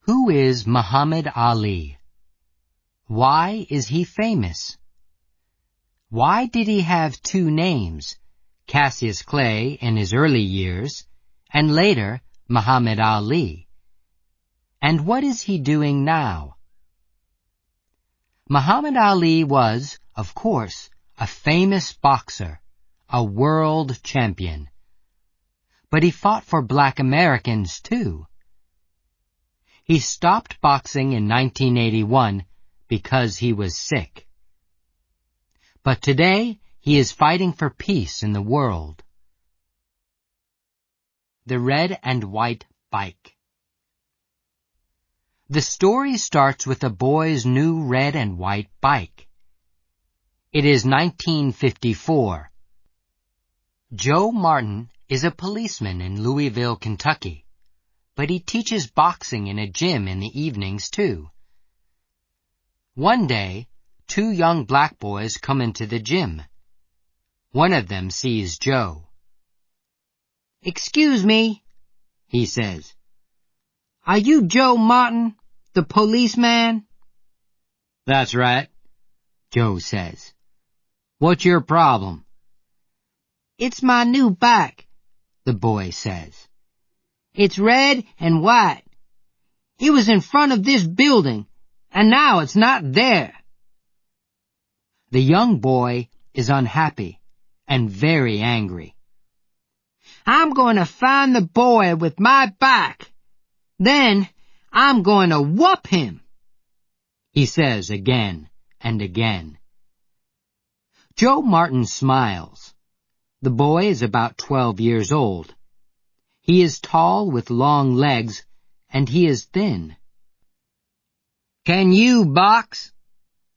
Who is Muhammad Ali? Why is he famous? Why did he have two names, Cassius Clay in his early years, and later Muhammad Ali? And what is he doing now? Muhammad Ali was, of course, a famous boxer, a world champion. But he fought for black Americans too. He stopped boxing in 1981 because he was sick. But today he is fighting for peace in the world. The Red and White Bike. The story starts with a boy's new red and white bike. It is 1954. Joe Martin is a policeman in Louisville, Kentucky, but he teaches boxing in a gym in the evenings too. One day, two young black boys come into the gym. One of them sees Joe. "Excuse me," he says. "Are you Joe Martin, the policeman?" "That's right," Joe says. "What's your problem?" "It's my new bike," the boy says. "It's red and white. It was in front of this building, and now it's not there." The young boy is unhappy and very angry. "I'm going to find the boy with my bike. Then I'm going to whoop him," he says again and again. Joe Martin smiles. The boy is about 12 years old. He is tall with long legs, and he is thin. "Can you box?"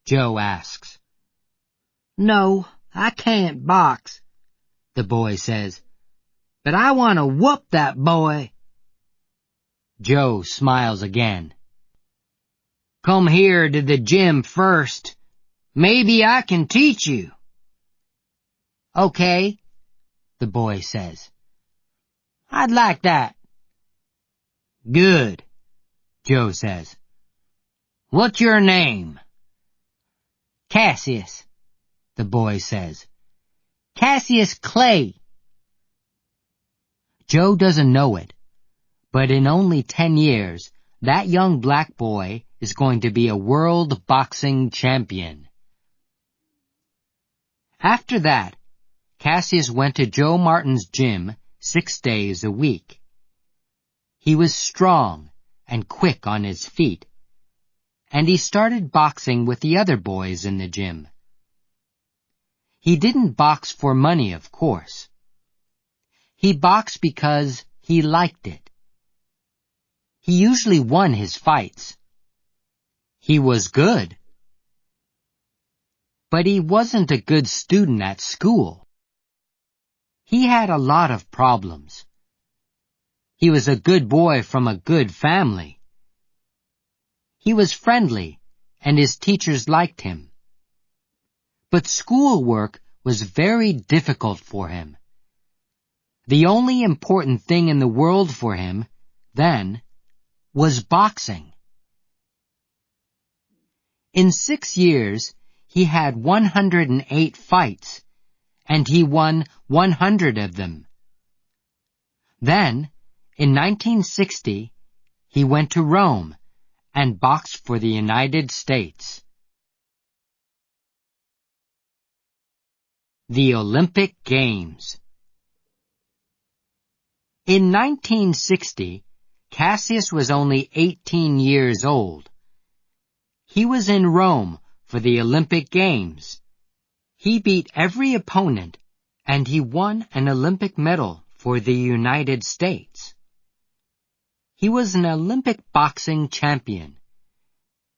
Joe asks. "No, I can't box," the boy says. "But I want to whoop that boy." Joe smiles again. "Come here to the gym first. Maybe I can teach you." "Okay," the boy says. "I'd like that." "Good," Joe says. "What's your name?" "Cassius," the boy says. "Cassius Clay." Joe doesn't know it, but in only 10 years, that young black boy is going to be a world boxing champion. After that, Cassius went to Joe Martin's gym 6 days a week. He was strong and quick on his feet, and he started boxing with the other boys in the gym. He didn't box for money, of course. He boxed because he liked it. He usually won his fights. He was good. But he wasn't a good student at school. He had a lot of problems. He was a good boy from a good family. He was friendly, and his teachers liked him. But schoolwork was very difficult for him. The only important thing in the world for him, then, was boxing. In 6 years, he had 108 fights, and he won 100 of them. Then, in 1960, he went to Rome and boxed for the United States. The Olympic Games. In 1960, Cassius was only 18 years old. He was in Rome for the Olympic Games. He beat every opponent, and he won an Olympic medal for the United States. He was an Olympic boxing champion,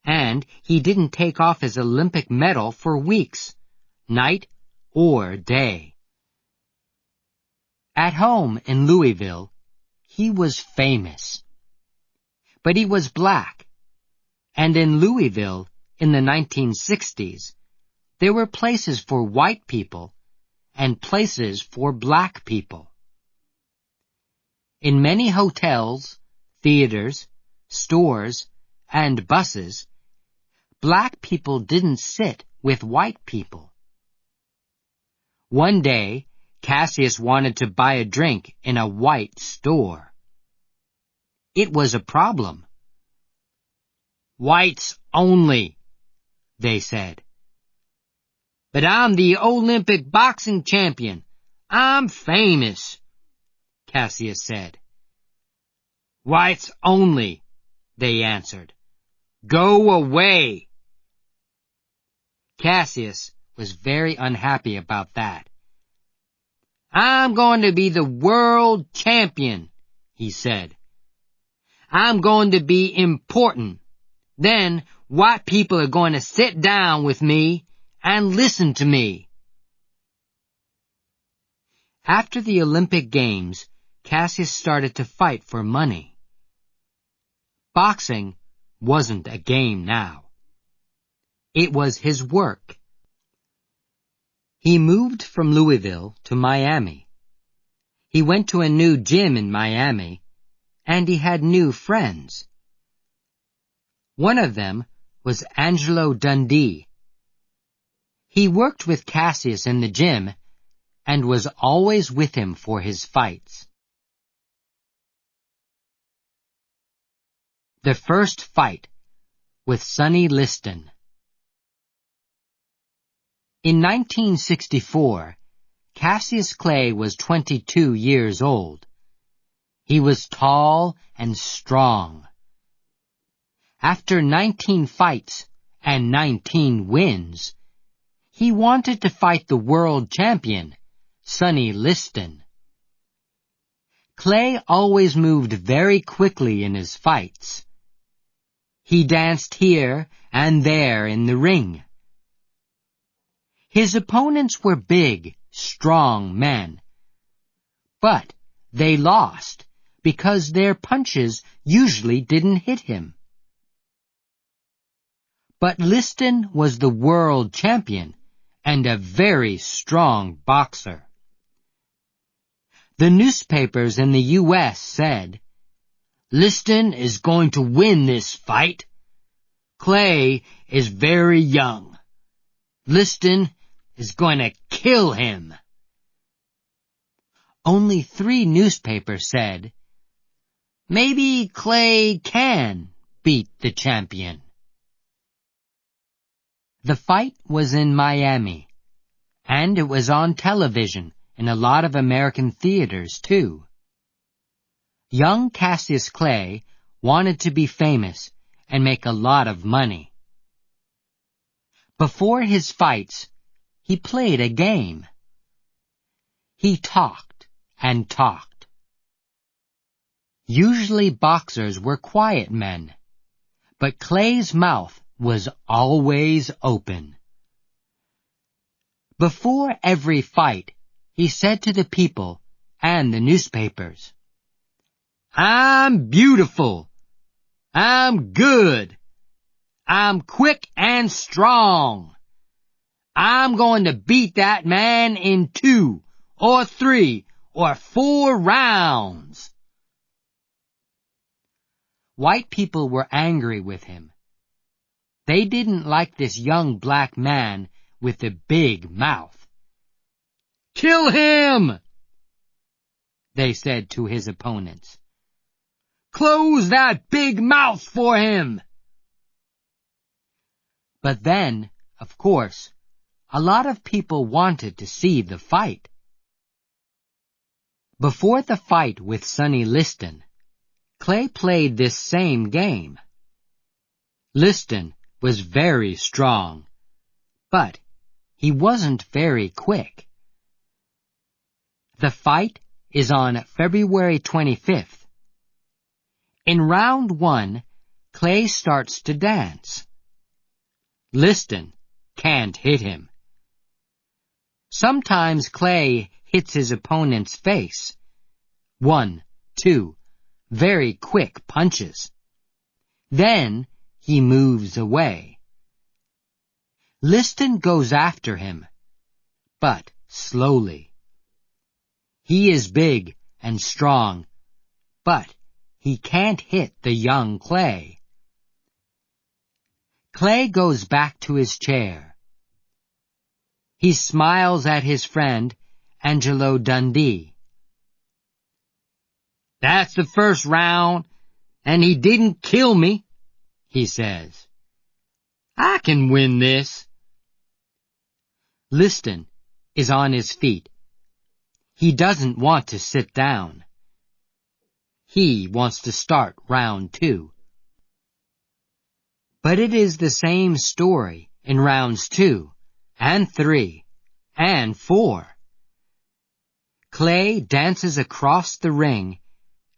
and he didn't take off his Olympic medal for weeks, night or day. At home in Louisville, he was famous. But he was black, and in Louisville, in the 1960s, there were places for white people and places for black people. In many hotels, theaters, stores, and buses, black people didn't sit with white people. One day, Cassius wanted to buy a drink in a white store. It was a problem. "Whites only," they said. "But I'm the Olympic boxing champion. I'm famous," Cassius said. "Whites only," they answered. "Go away." Cassius was very unhappy about that. "I'm going to be the world champion," he said. "I'm going to be important. Then white people are going to sit down with me and listen to me." After the Olympic Games, Cassius started to fight for money. Boxing wasn't a game now. It was his work. He moved from Louisville to Miami. He went to a new gym in Miami, and he had new friends. One of them was Angelo Dundee. He worked with Cassius in the gym and was always with him for his fights. The first fight with Sonny Liston. In 1964, Cassius Clay was 22 years old. He was tall and strong. After 19 fights and 19 wins, he wanted to fight the world champion, Sonny Liston. Clay always moved very quickly in his fights. He danced here and there in the ring. His opponents were big, strong men, but they lost because their punches usually didn't hit him. But Liston was the world champion and a very strong boxer. The newspapers in the U.S. said, "Liston is going to win this fight. Clay is very young. Liston is going to kill him." Only 3 newspapers said, "Maybe Clay can beat the champion." The fight was in Miami, and it was on television in a lot of American theaters, too. Young Cassius Clay wanted to be famous and make a lot of money. Before his fights, he played a game. He talked and talked. Usually boxers were quiet men, but Clay's mouth was always open. Before every fight, he said to the people and the newspapers, "I'm beautiful. I'm good. I'm quick and strong. I'm going to beat that man in 2 or 3 or 4 rounds." White people were angry with him. They didn't like this young black man with the big mouth. "Kill him!" they said to his opponents. "Close that big mouth for him!" But then, of course, a lot of people wanted to see the fight. Before the fight with Sonny Liston, Clay played this same game. Liston was very strong, but he wasn't very quick. The fight is on February 25th. In round 1, Clay starts to dance. Liston can't hit him. Sometimes Clay hits his opponent's face. 1, 2, very quick punches. Then he moves away. Liston goes after him, but slowly. He is big and strong, but he can't hit the young Clay. Clay goes back to his chair. He smiles at his friend, Angelo Dundee. "That's the first round, and he didn't kill me," he says. "I can win this." Liston is on his feet. He doesn't want to sit down. He wants to start round 2. But it is the same story in rounds 2 and 3 and 4. Clay dances across the ring,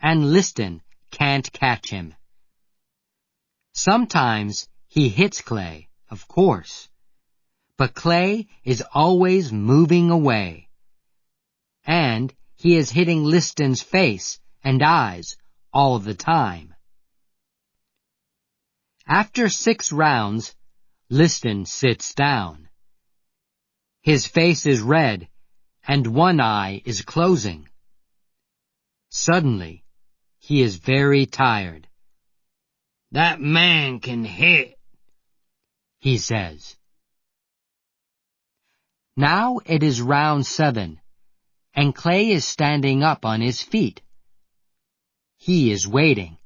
and Liston can't catch him. Sometimes he hits Clay, of course, but Clay is always moving away, and he is hitting Liston's face and eyes all the time. After 6 rounds, Liston sits down. His face is red, and one eye is closing. Suddenly, he is very tired. "That man can hit," he says. Now it is round 7, and Clay is standing up on his feet. He is waiting,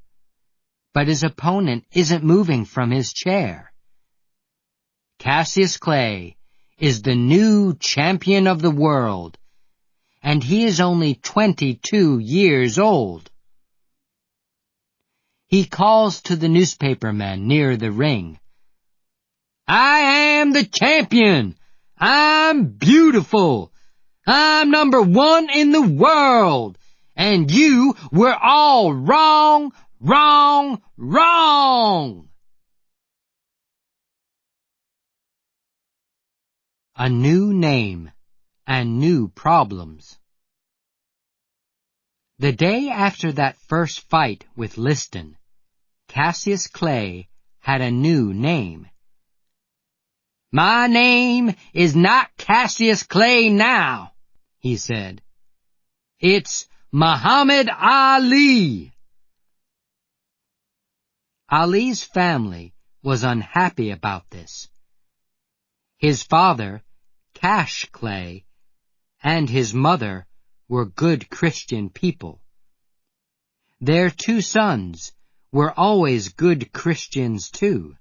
but his opponent isn't moving from his chair. Cassius Clay is the new champion of the world, and he is only 22 years old. He calls to the newspapermen near the ring. "I am the champion! I'm beautiful! I'm number 1 in the world! And you were all wrong, wrong, wrong!" A new name and new problems. The day after that first fight with Liston, Cassius Clay had a new name. "My name is not Cassius Clay now," he said. "It's Muhammad Ali." Ali's family was unhappy about this. His father, Cash Clay, and his mother were good Christian people. Their 2 sons were always good Christians too.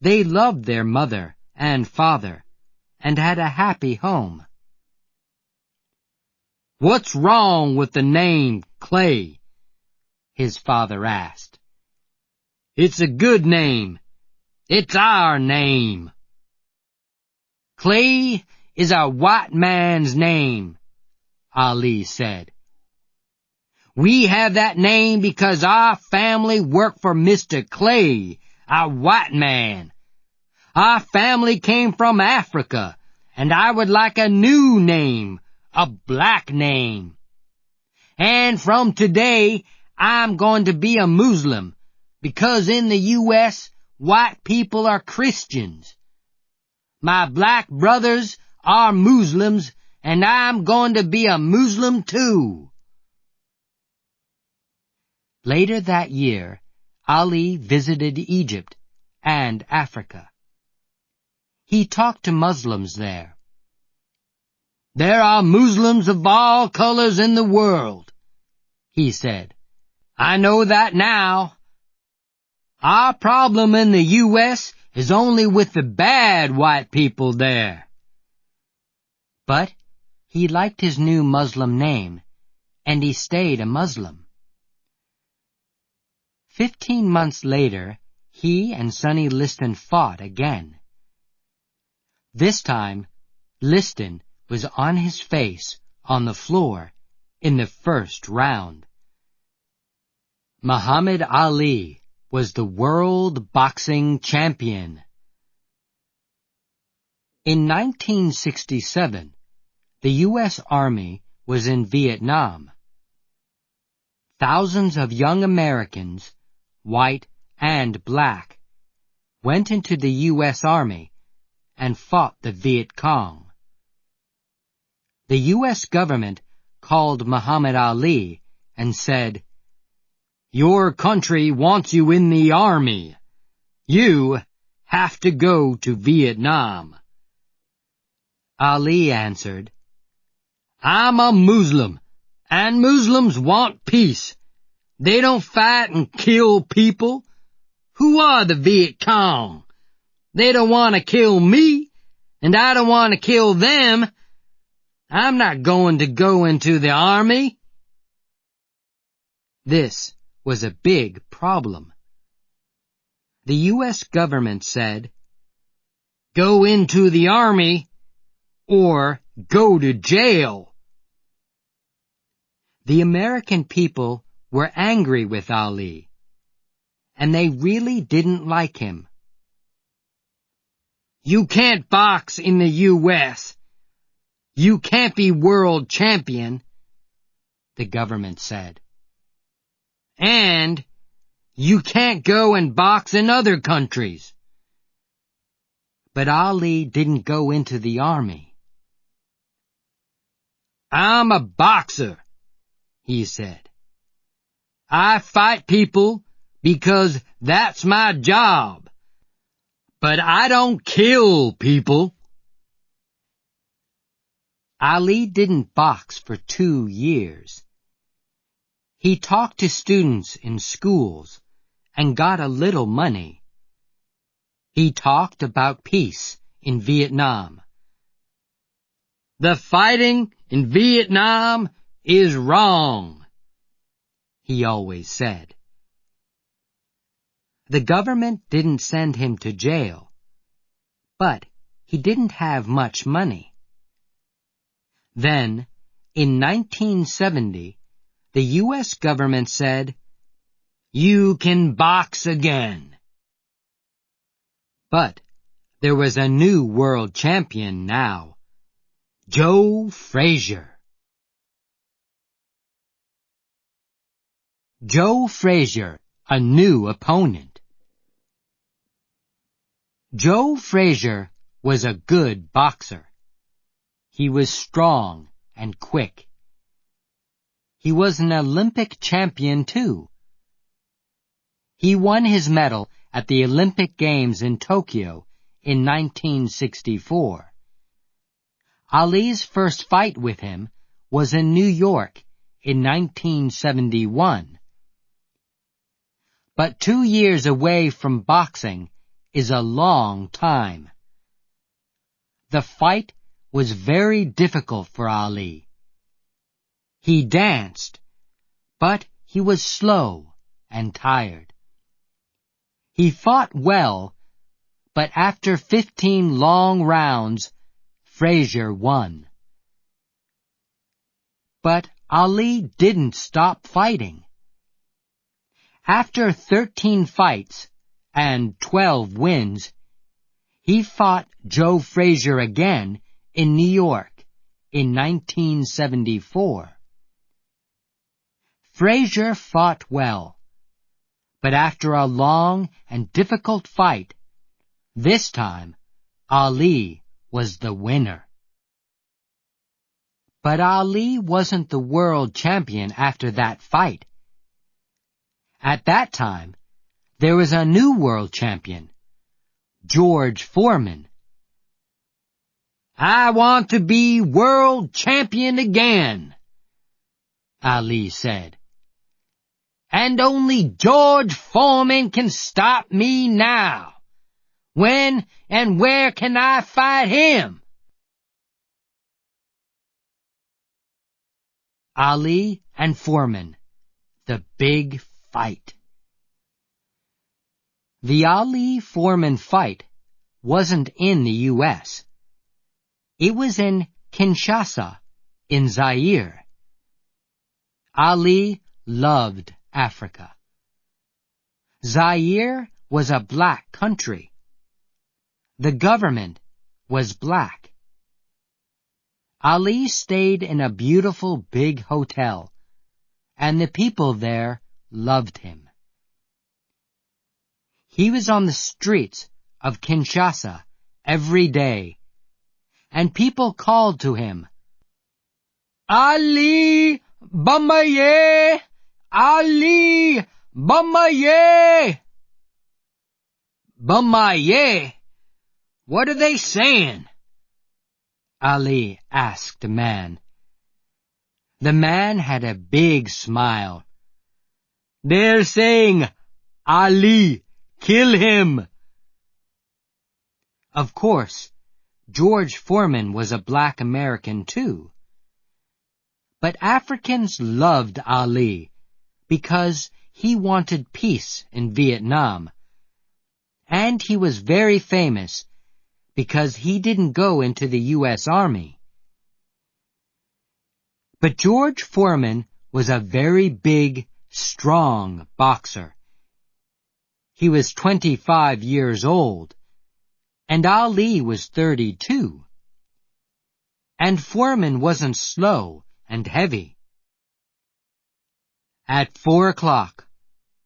They loved their mother and father and had a happy home. "What's wrong with the name Clay?" his father asked. "It's a good name. It's our name." "Clay is a white man's name," Ali said. "We have that name because our family worked for Mr. Clay, a white man. Our family came from Africa, and I would like a new name, a black name. And from today, I'm going to be a Muslim, because in the U.S., white people are Christians. My black brothers are Muslims, and I'm going to be a Muslim too." Later that year, Ali visited Egypt and Africa. He talked to Muslims there. "There are Muslims of all colors in the world," he said. "I know that now. Our problem in the U.S. is only with the bad white people there." But he liked his new Muslim name, and he stayed a Muslim. 15 months later, he and Sonny Liston fought again. This time, Liston was on his face on the floor in the first round. Muhammad Ali was the world boxing champion. In 1967, the U.S. Army was in Vietnam. Thousands of young Americans, white and black, went into the U.S. Army and fought the Viet Cong. The U.S. government called Muhammad Ali and said, Your country wants you in the army. You have to go to Vietnam." Ali answered, "I'm a Muslim, and Muslims want peace. They don't fight and kill people. Who are the Viet Cong? They don't want to kill me, and I don't want to kill them. I'm not going to go into the army." This was a big problem. The U.S. government said, "Go into the army or go to jail." The American people were angry with Ali, and they really didn't like him. "You can't box in the U.S. You can't be world champion," the government said. "And you can't go and box in other countries." But Ali didn't go into the army. "I'm a boxer," he said. "I fight people because that's my job. But I don't kill people." Ali didn't box for 2 years. He talked to students in schools and got a little money. He talked about peace in Vietnam. "The fighting in Vietnam is wrong," he always said. The government didn't send him to jail, but he didn't have much money. Then, in 1970, the U.S. government said, "You can box again." But there was a new world champion now, Joe Frazier. Joe Frazier, a new opponent. Joe Frazier was a good boxer. He was strong and quick. He was an Olympic champion, too. He won his medal at the Olympic Games in Tokyo in 1964. Ali's first fight with him was in New York in 1971. But 2 years away from boxing is a long time. The fight was very difficult for Ali. He danced, but he was slow and tired. He fought well, but after 15 long rounds, Frazier won. But Ali didn't stop fighting. After 13 fights and 12 wins, he fought Joe Frazier again in New York in 1974. Frazier fought well, but after a long and difficult fight, this time Ali was the winner. But Ali wasn't the world champion after that fight. At that time, there was a new world champion, George Foreman. "I want to be world champion again," Ali said. "And only George Foreman can stop me now. When and where can I fight him?" Ali and Foreman, the big fight. The Ali-Foreman fight wasn't in the U.S. It was in Kinshasa, in Zaire. Ali loved Africa. Zaire was a black country. The government was black. Ali stayed in a beautiful big hotel, and the people there loved him. He was on the streets of Kinshasa every day, and people called to him, "Ali Bambaye! Ali Bumma-yeh! Bumma-yeh? What are they saying? Ali asked the man. The man had a big smile. They're saying, Ali, kill him. Of course, George Foreman was a black American too. But Africans loved Ali because he wanted peace in Vietnam. And he was very famous because he didn't go into the U.S. Army. But George Foreman was a very big, strong boxer. He was 25 years old, and Ali was 32. And Foreman wasn't slow and heavy. At 4 o'clock,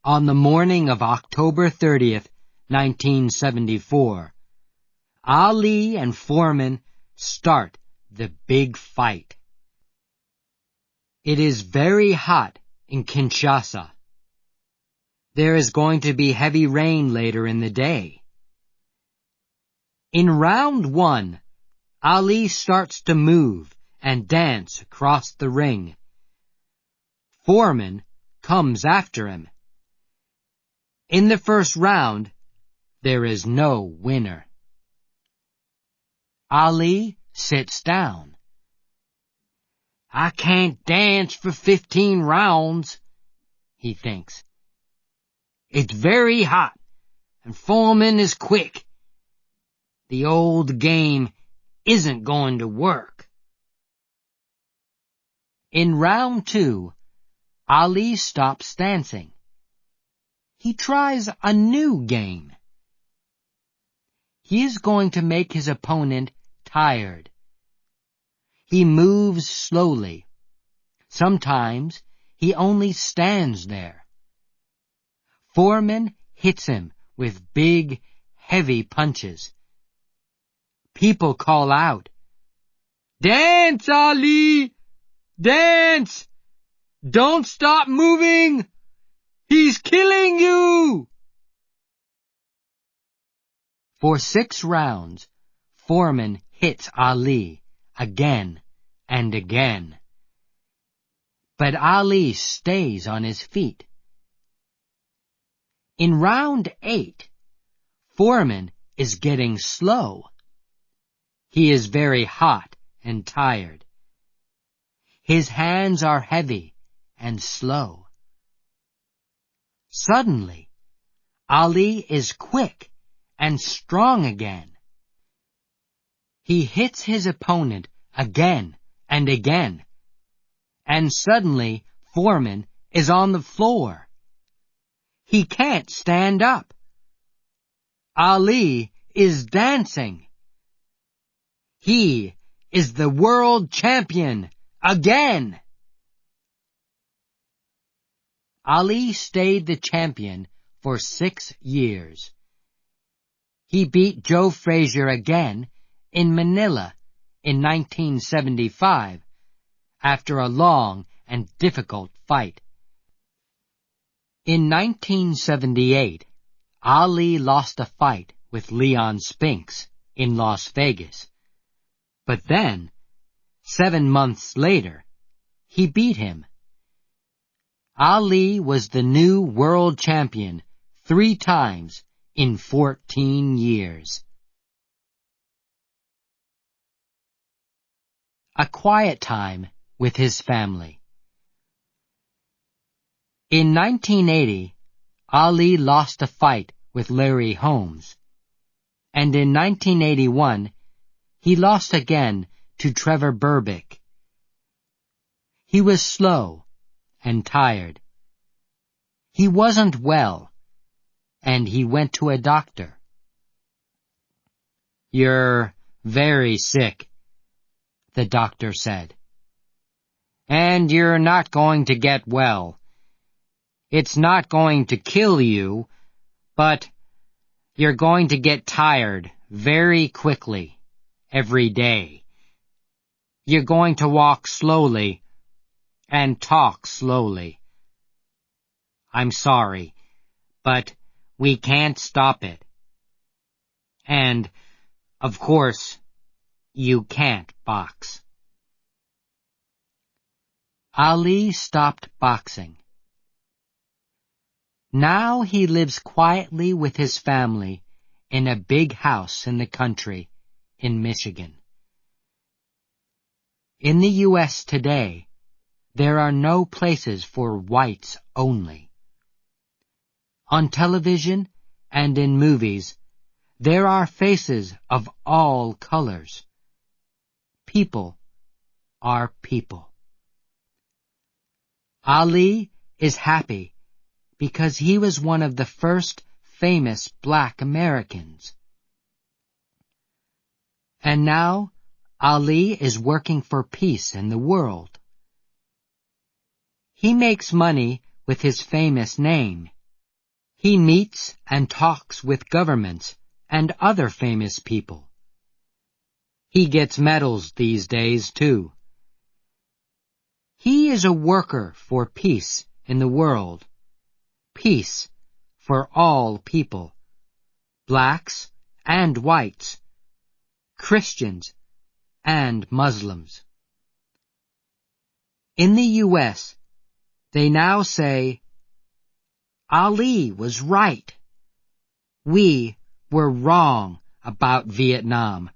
on the morning of October 30th, 1974, Ali and Foreman start the big fight. It is very hot in Kinshasa. There is going to be heavy rain later in the day. In round 1, Ali starts to move and dance across the ring. Foreman comes after him. In the first round, there is no winner. Ali sits down. I can't dance for 15 rounds, he thinks. It's very hot, and Foreman is quick. The old game isn't going to work. In round 2, Ali stops dancing. He tries a new game. He is going to make his opponent tired. He moves slowly. Sometimes he only stands there. Foreman hits him with big, heavy punches. People call out, "Dance, Ali! Dance! Don't stop moving! He's killing you!" For 6 rounds, Foreman hits Ali again and again. But Ali stays on his feet. In round 8, Foreman is getting slow. He is very hot and tired. His hands are heavy and slow. Suddenly, Ali is quick and strong again. He hits his opponent again and again, and suddenly Foreman is on the floor. He can't stand up. Ali is dancing. He is the world champion again. Ali stayed the champion for 6 years. He beat Joe Frazier again in Manila in 1975 after a long and difficult fight. In 1978, Ali lost a fight with Leon Spinks in Las Vegas. But then, 7 months later, he beat him. Ali was the new world champion 3 times in 14 years. A quiet time with his family. In 1980, Ali lost a fight with Larry Holmes, and in 1981, he lost again to Trevor Berbick. He was slow and tired. He wasn't well, and he went to a doctor. "You're very sick," the doctor said. "And you're not going to get well. It's not going to kill you, but you're going to get tired very quickly every day. You're going to walk slowly and talk slowly. I'm sorry, but we can't stop it. And, of course, you can't box. Ali stopped boxing. Now he lives quietly with his family in a big house in the country in Michigan. In the U.S. today, there are no places for whites only. On television and in movies, there are faces of all colors. People are people. Ali is happy because he was one of the first famous black Americans. And now Ali is working for peace in the world. He makes money with his famous name. He meets and talks with governments and other famous people. He gets medals these days, too. He is a worker for peace in the world. Peace for all people, blacks and whites, Christians and Muslims. In the U.S., they now say, Ali was right. We were wrong about Vietnam.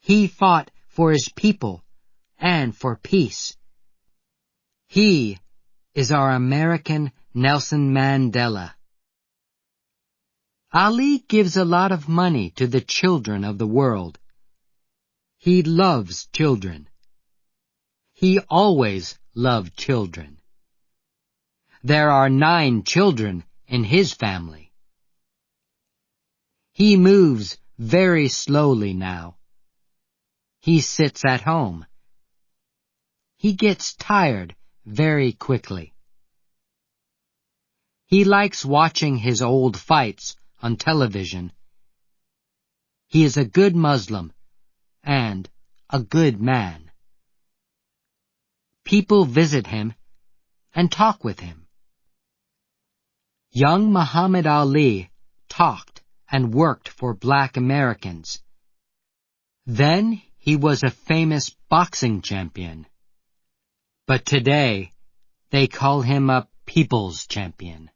He fought for his people and for peace. He is our American Nelson Mandela. Ali gives a lot of money to the children of the world. He loves children. He always loved children. There are 9 children in his family. He moves very slowly now. He sits at home. He gets tired very quickly. He likes watching his old fights on television. He is a good Muslim and a good man. People visit him and talk with him. Young Muhammad Ali talked and worked for black Americans. Then he was a famous boxing champion. But today, they call him a people's champion.